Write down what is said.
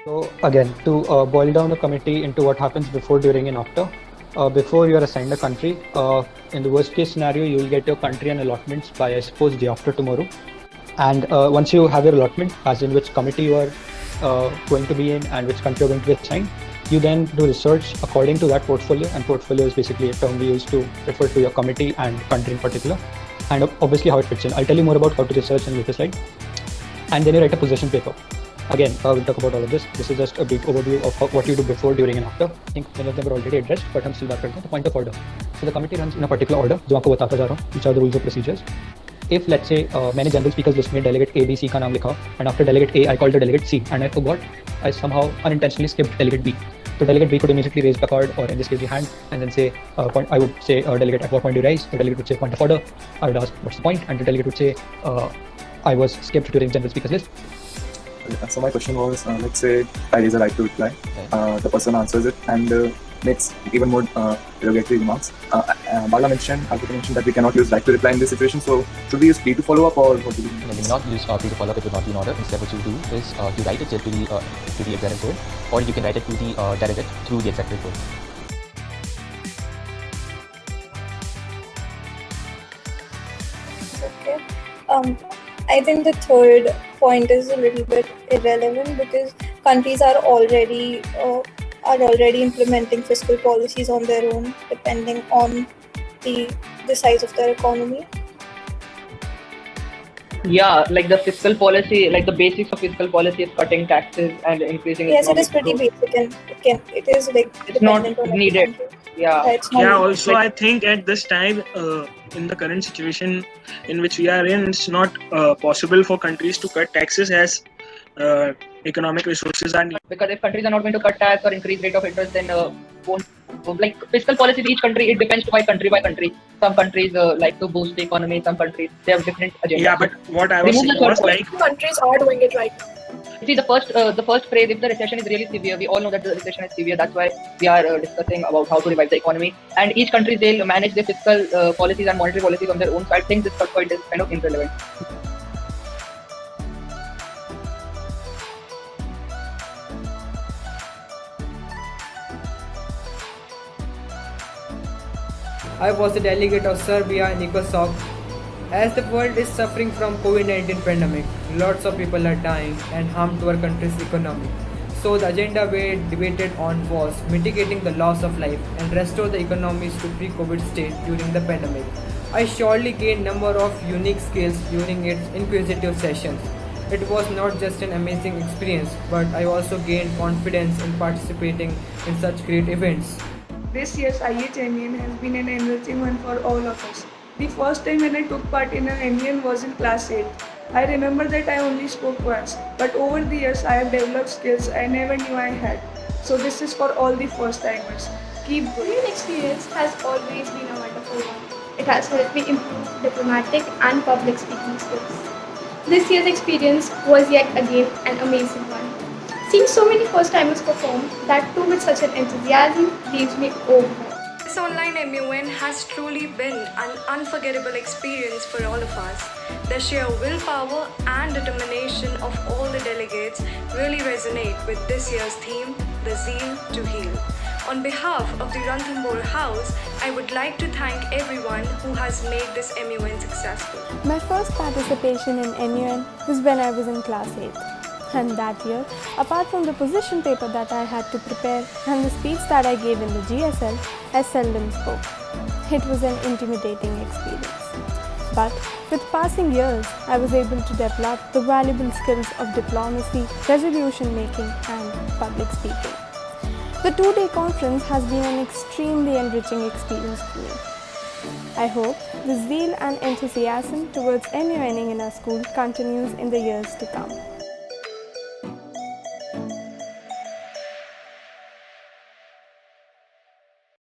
So again, to boil down the committee into what happens before, during, and after. Before you are assigned a country, in the worst case scenario, you will get your country and allotments by, I suppose, day after tomorrow. And once you have your allotment, as in which committee you are going to be in and which country you're going to be assigned, you then do research according to that portfolio. And portfolio is basically a term we use to refer to your committee and country in particular, and obviously how it fits in. I'll tell you more about how to research in a later slide. And then you write a position paper. Again, we'll talk about all of this. This is just a brief overview of what you do before, during, and after. I think many of them were already addressed, but I'm still back to the point of order. So the committee runs in a particular order, जो आपको बताता जा रहा हूँ, which are the rules of procedures. If let's say मैंने general speakers list में delegate A, B, C का नाम लिखा, and after delegate A I called the delegate C, and I forgot, I somehow unintentionally skipped delegate B. So delegate B could immediately raise the card, or in this case the hand, and then say, I would say, delegate, at what point do you raise? The delegate would say point of order. I would ask what's the point, and the delegate would say, I was skipped during general speakers list. So my question was, let's say I raise a right to reply. The person answers it and makes even more derogatory remarks. Bala mentioned that we cannot use right to reply in this situation. So should we use P to follow up, or what do we do? No, we will not use P to follow up. It would not be in order. Instead, what you do is you write it to the executive board, or you can write it to the delegate through the executive board. Okay. I think the third point is a little bit irrelevant because countries are already implementing fiscal policies on their own, depending on the size of their economy. Yeah, like the fiscal policy, like the basics of fiscal policy is cutting taxes and increasing. Yes, it is pretty basic, and it is like it's not needed. Yeah. Also, I think at this time, in the current situation in which we are in, it's not possible for countries to cut taxes as economic resources are needed. Because if countries are not going to cut tax or increase rate of interest, then like fiscal policy in each country, it depends by country. Some countries like to boost the economy. Some countries they have different agendas. Yeah, but what I was saying was like countries are doing it right now. See, the first phrase, if the recession is really severe, we all know that the recession is severe. That's why we are discussing about how to revive the economy. And each country, they'll manage their fiscal policies and monetary policies on their own. So I think this third point is kind of irrelevant. I was a delegate of Serbia and ECOSOC. As the world is suffering from COVID-19 pandemic, lots of people are dying and harm to our country's economy. So the agenda we debated on was mitigating the loss of life and restore the economies to pre-COVID state during the pandemic. I surely gained number of unique skills during its inquisitive sessions. It was not just an amazing experience, but I also gained confidence in participating in such great events. This year's IHMEN has been an enriching one for all of us. The first time when I took part in an MEN was in class 8. I remember that I only spoke once, but over the years I have developed skills I never knew I had. So this is for all the first timers. Keep going. MEN experience has always been a wonderful one. It has helped me improve diplomatic and public speaking skills. This year's experience was yet again an amazing one. Seeing so many first-timers perform, that too with such an enthusiasm, leaves me overwhelmed. This online MUN has truly been an unforgettable experience for all of us. The sheer willpower and determination of all the delegates really resonate with this year's theme, The Zeal to Heal. On behalf of the Ranthambore House, I would like to thank everyone who has made this MUN successful. My first participation in MUN was when I was in class 8. And that year, apart from the position paper that I had to prepare and the speech that I gave in the GSL, I seldom spoke. It was an intimidating experience. But with passing years, I was able to develop the valuable skills of diplomacy, resolution making, and public speaking. The 2-day conference has been an extremely enriching experience for me. I hope the zeal and enthusiasm towards MUNing in our school continues in the years to come.